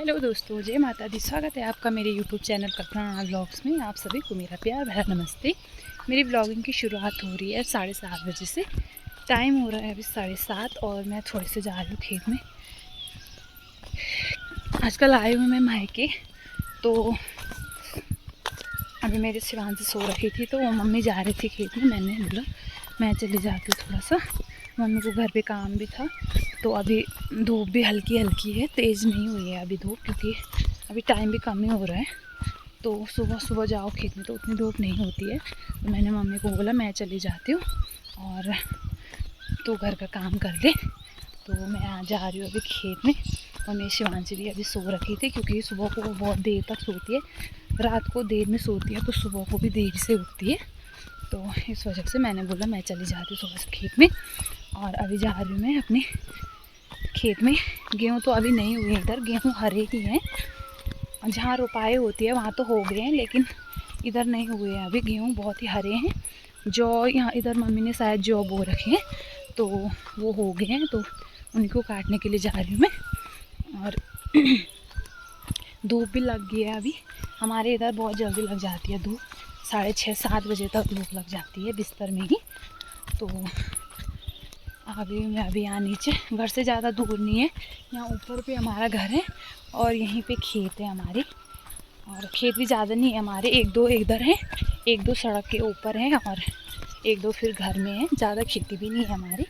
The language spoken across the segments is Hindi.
हेलो दोस्तों, जय माता दी। स्वागत है आपका मेरे यूट्यूब चैनल कल्पना व्लॉग्स में। आप सभी को मेरा प्यार भरा नमस्ते। मेरी व्लॉगिंग की शुरुआत हो रही है 7:30 बजे से। टाइम हो रहा है अभी 7:30 और मैं थोड़े से जा रही हूँ खेत में। आजकल आई हूँ मैं मायके, तो अभी मेरी शिवांशी सो रही थी तो वो मम्मी जा रही थी खेत में। मैंने बोला मैं चली जाती हूँ थोड़ा सा, मम्मी को घर पे काम भी था। तो अभी धूप भी हल्की हल्की है, तेज़ नहीं हुई है अभी धूप, क्योंकि अभी टाइम भी कम ही हो रहा है। तो सुबह सुबह जाओ खेत में तो उतनी धूप नहीं होती है। तो मैंने मम्मी को बोला मैं चली जाती हूँ और तो घर का काम कर ले। तो मैं आ जा रही हूँ अभी खेत में। और मेरी शिवांशी भी अभी सो रखी थी, क्योंकि सुबह को वो बहुत देर तक सोती है। रात को देर में सोती है तो सुबह को भी देर से उठती है। तो इस वजह से मैंने बोला मैं चली जाती हूँ थोड़ा सा खेत में। और अभी जा रही हूँ मैं अपने खेत में। गेहूँ तो अभी नहीं हुए, इधर गेहूँ हरे ही हैं। जहाँ रोपाई होती है वहाँ तो हो गए हैं, लेकिन इधर नहीं हुए हैं अभी। गेहूँ बहुत ही हरे हैं। जौ यहाँ इधर मम्मी ने शायद जौ बो रखे हैं, तो वो हो गए हैं, तो उनको काटने के लिए जा रही हूँ मैं। और धूप भी लग गई है अभी। हमारे इधर बहुत जल्दी लग जाती है धूप, 6:30-7 बजे तक धूप लग जाती है बिस्तर में ही। तो अभी यहाँ नीचे, घर से ज़्यादा दूर नहीं है, यहाँ ऊपर पे हमारा घर है और यहीं पे खेत है हमारे। और खेत भी ज़्यादा नहीं है हमारे, एक दो इधर हैं, एक दो सड़क के ऊपर हैं और एक दो फिर घर में है। ज़्यादा खेती भी नहीं है हमारी।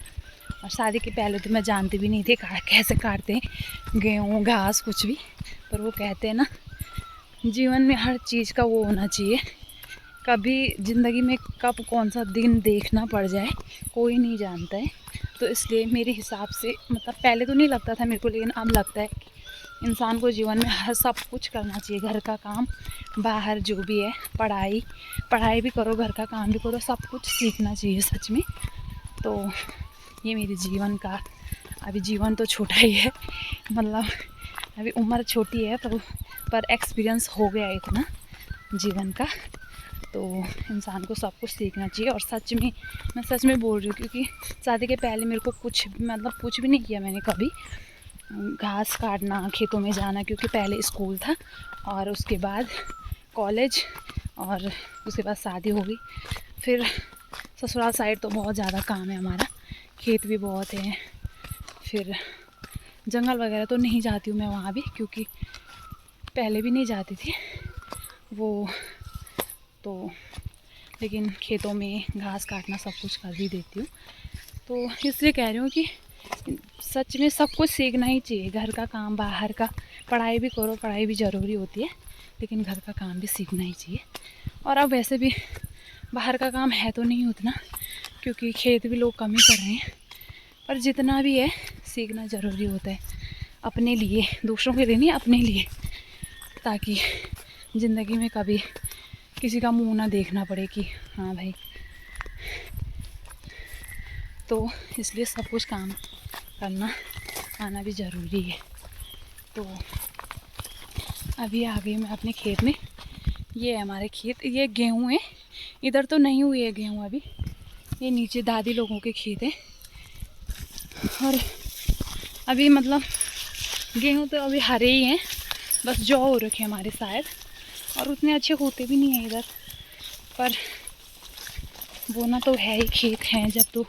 और शादी के पहले तो मैं जानती भी नहीं थी कैसे काटते हैं गेहूँ घास कुछ भी। पर वो कहते हैं ना, जीवन में हर चीज़ का वो होना चाहिए। कभी ज़िंदगी में कब कौन सा दिन देखना पड़ जाए कोई नहीं जानता है। तो इसलिए मेरे हिसाब से, मतलब पहले तो नहीं लगता था मेरे को, लेकिन अब लगता है कि इंसान को जीवन में हर सब कुछ करना चाहिए। घर का काम, बाहर जो भी है, पढ़ाई भी करो, घर का काम भी करो, सब कुछ सीखना चाहिए सच में। तो ये मेरे जीवन का, अभी जीवन तो छोटा ही है, मतलब अभी उम्र छोटी है तो पर एक्सपीरियंस हो गया इतना जीवन का। तो इंसान को सब कुछ सीखना चाहिए। और सच में, मैं सच में बोल रही हूँ, क्योंकि शादी के पहले मेरे को कुछ भी नहीं किया मैंने कभी। घास काटना, खेतों में जाना, क्योंकि पहले स्कूल था और उसके बाद कॉलेज और उसके बाद शादी हो गई। फिर ससुराल साइड तो बहुत ज़्यादा काम है हमारा, खेत भी बहुत है। फिर जंगल वगैरह तो नहीं जाती हूँ मैं वहाँ भी, क्योंकि पहले भी नहीं जाती थी वो। तो लेकिन खेतों में घास काटना सब कुछ कर भी देती हूँ। तो इसलिए कह रही हूँ कि सच में सब कुछ सीखना ही चाहिए। घर का काम, बाहर का, पढ़ाई भी करो, पढ़ाई भी ज़रूरी होती है, लेकिन घर का काम भी सीखना ही चाहिए। और अब वैसे भी बाहर का काम है तो नहीं उतना, क्योंकि खेत भी लोग कम ही कर रहे हैं। पर जितना भी है सीखना ज़रूरी होता है, अपने लिए, दूसरों के लिए नहीं, अपने लिए, ताकि ज़िंदगी में कभी किसी का मुंह ना देखना पड़े कि हाँ भाई। तो इसलिए सब कुछ काम करना आना भी ज़रूरी है। तो अभी आ गई मैं अपने खेत में। ये है हमारे खेत, ये गेहूँ है। इधर तो नहीं हुई है गेहूँ अभी, ये नीचे दादी लोगों के खेत है। और अभी मतलब गेहूँ तो अभी हरे ही हैं, बस जौ हो रखे हमारे शायद, और उतने अच्छे होते भी नहीं हैं इधर। पर बोना तो है ही, खेत हैं जब, तो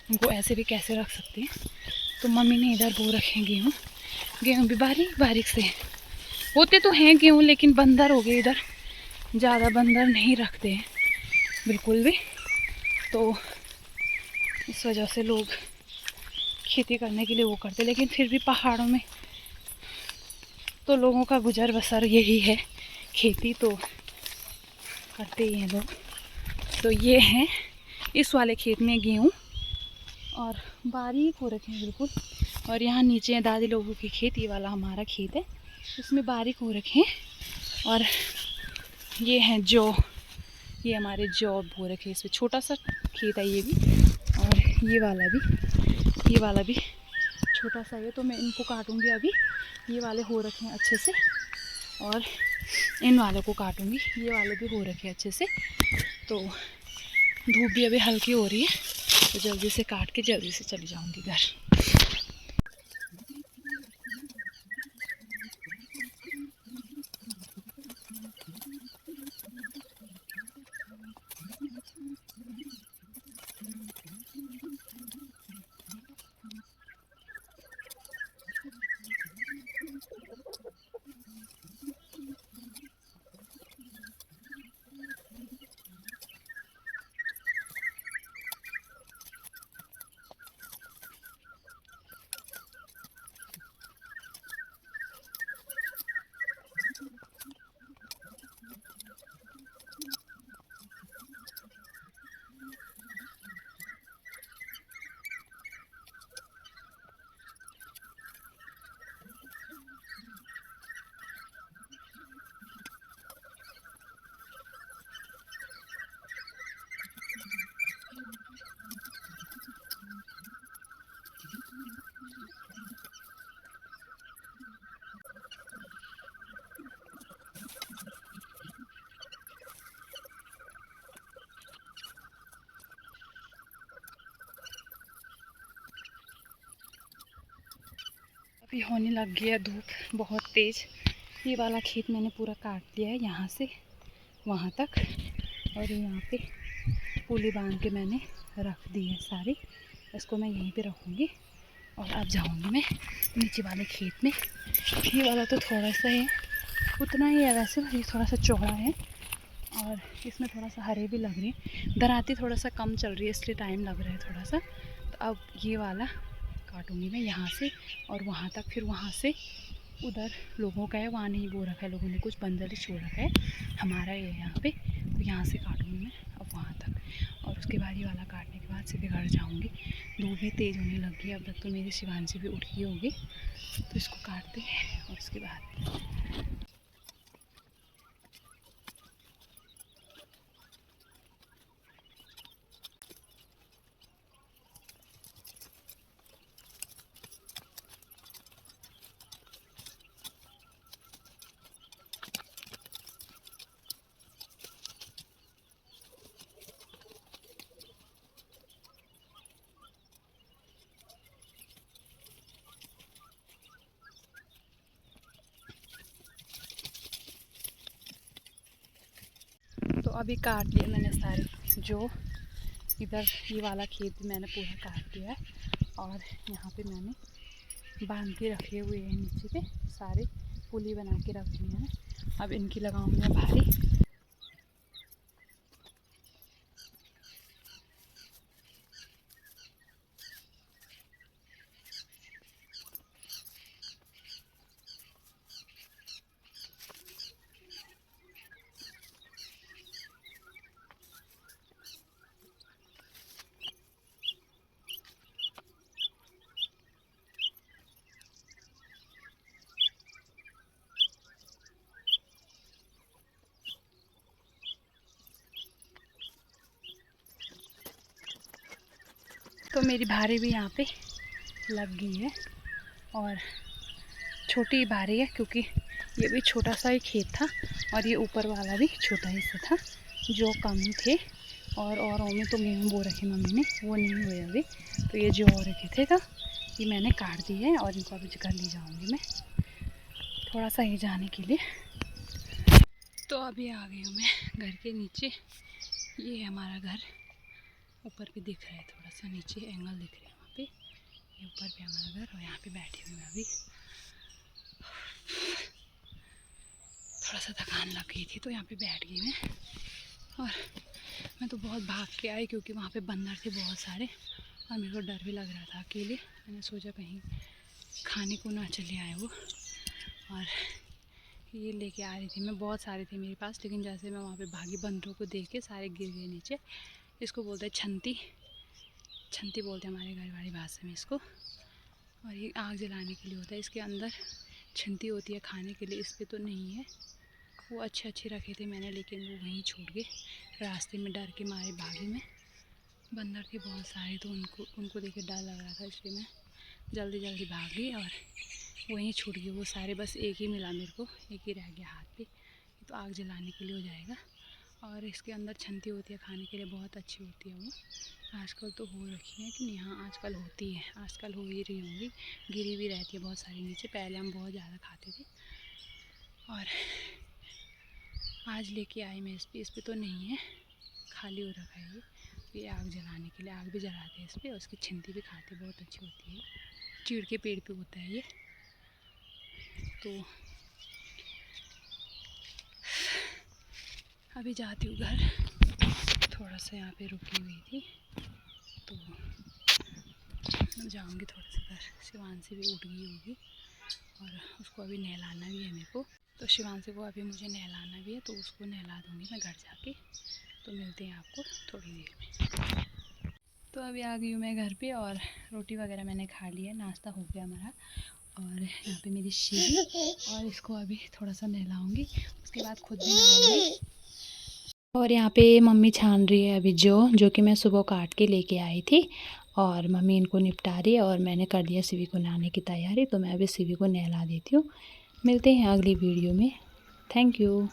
उनको ऐसे भी कैसे रख सकते हैं। तो मम्मी ने इधर बो रखे हैं गेहूँ। गेहूँ भी बारीक बारीक से होते तो हैं गेहूँ, लेकिन बंदर हो गए इधर, ज़्यादा बंदर नहीं रखते हैं बिल्कुल भी। तो इस वजह से लोग खेती करने के लिए वो करते, लेकिन फिर भी पहाड़ों में तो लोगों का गुजर बसर यही है, खेती तो करते ही हैं लोग। तो ये हैं इस वाले खेत में गेहूँ, और बारीक हो रखे हैं बिल्कुल। और यहाँ नीचे है दादी लोगों के खेत, ये वाला हमारा खेत है, इसमें बारीक हो रखे हैं। और ये हैं जौ, ये हमारे जौ बो रखे हैं, इसमें छोटा सा खेत है ये भी। और ये वाला भी छोटा सा है। तो मैं इनको काटूंगी अभी, ये वाले हो रखे हैं अच्छे से, और इन वालों को काटूंगी, ये वाले भी हो रखे हैं अच्छे से। तो धूप भी अभी हल्की हो रही है, तो जल्दी से काट के जल्दी से चली जाऊंगी घर। अभी होने लग गया धूप बहुत तेज़। ये वाला खेत मैंने पूरा काट दिया है यहाँ से वहाँ तक, और यहाँ पे पुली बांध के मैंने रख दी है सारी। इसको मैं यहीं पे रखूँगी और अब जाऊँगी मैं नीचे वाले खेत में। ये वाला तो थोड़ा सा है, उतना ही है वैसे, ये थोड़ा सा चौड़ा है और इसमें थोड़ा सा हरे भी लग रहे हैं। दराती थोड़ा सा कम चल रही है इसलिए टाइम लग रहा है थोड़ा सा। तो अब ये वाला काटूँगी मैं यहाँ से और वहाँ तक, फिर वहाँ से उधर लोगों का है, वहाँ नहीं बो रखा है लोगों ने, कुछ बंदर ही छोड़ रखा है, हमारा ये यहाँ पे। तो यहाँ से काटूँगी मैं अब वहाँ तक, और उसके बाद ये वाला काटने के बाद सीधे घर जाऊँगी। धूप भी तेज़ होने लगी है, अब तक तो मेरी शिवांशी भी उठ गई होगी। तो इसको काटते हैं और उसके बाद तो अभी काट लिए मैंने सारे, जो इधर ये वाला खेत मैंने पूरा काट दिया है और यहाँ पे मैंने बांध के रखे हुए हैं नीचे पे सारे, पुली बना के रख दिए हैं। अब इनकी लगाऊंगी मैं भारी। तो मेरी भारी भी यहाँ पे लग गई है, और छोटी भारी है क्योंकि ये भी छोटा सा ही खेत था और ये ऊपर वाला भी छोटा ही सा था, जो कम थे। और में तो गेहूँ बो रखे मम्मी ने, वो नहीं हुए अभी। तो ये जो और रखे थे तो ये मैंने काट दिए है और इनको अभी घर ले जाऊँगी मैं थोड़ा सा ही जाने के लिए। तो अभी आ गई हूँ मैं घर के नीचे। ये है हमारा घर, ऊपर भी दिख रहा है, थोड़ा सा नीचे एंगल दिख रहा है वहाँ पे। ये ऊपर भी हमारा घर और यहाँ पे बैठी हुई मैं अभी। थोड़ा सा थकान लग गई थी तो यहाँ पे बैठ गई मैं, और मैं तो बहुत भाग के आई क्योंकि वहाँ पे बंदर थे बहुत सारे और मेरे को डर भी लग रहा था अकेले। मैंने सोचा कहीं खाने को ना चले आए वो, और ये लेके आ रही थी मैं, बहुत सारे थे मेरे पास, लेकिन जैसे मैं वहाँ पे भागी बंदरों को देख के सारे गिर गए नीचे। इसको बोलते हैं छंती, छंती बोलते हैं हमारे घर वाली भाषा में इसको। और ये आग जलाने के लिए होता है, इसके अंदर छंती होती है खाने के लिए, इस पर तो नहीं है। वो अच्छे रखे थे मैंने, लेकिन वो वहीं छूट गए रास्ते में, डर के मारे भागी मैं। बंदर थे बहुत सारे तो उनको देख के डर लग रहा था, इसलिए मैं जल्दी भाग गई और वहीं छूट गए वो सारे। बस एक ही मिला मेरे को, एक ही रह गया हाथ पे। ये तो आग जलाने के लिए हो जाएगा, और इसके अंदर छंती होती है खाने के लिए, बहुत अच्छी होती है वो। आजकल तो हो रखी है कि नहीं, हाँ आजकल होती है, आजकल हो ही रही होंगी, गिरी भी रहती है बहुत सारी नीचे। पहले हम बहुत ज़्यादा खाते थे, और आज लेके आई मैं इस पे तो नहीं है, खाली हो रखा है ये आग जलाने के लिए। आग भी जलाते हैं इस पर, और उसकी छिंती भी खाते, बहुत अच्छी होती है। चीड़ के पेड़ पे होता है ये। तो अभी जाती हूँ घर, थोड़ा सा यहाँ पे रुकी हुई थी तो मैं जाऊँगी थोड़ा सा घर। शिवांशी भी उठ गई होगी और उसको अभी नहलाना भी है मेरे को, तो शिवांशी को अभी मुझे नहलाना भी है, तो उसको नहला दूँगी मैं घर जाके। तो मिलते हैं आपको थोड़ी देर में। तो अभी आ गई हूँ मैं घर पे, और रोटी वगैरह मैंने खा ली है, नाश्ता हो गया हमारा। और यहाँ पे मेरी शीरी, और इसको अभी थोड़ा सा नहलाऊँगी, उसके बाद खुद भी नहाऊँगी। और यहाँ पे मम्मी छान रही है अभी जो कि मैं सुबह काट के लेके आई थी, और मम्मी इनको निपटा रही है और मैंने कर दिया शिवी को नहाने की तैयारी। तो मैं अभी शिवी को नहला देती हूँ। मिलते हैं अगली वीडियो में। Thank you.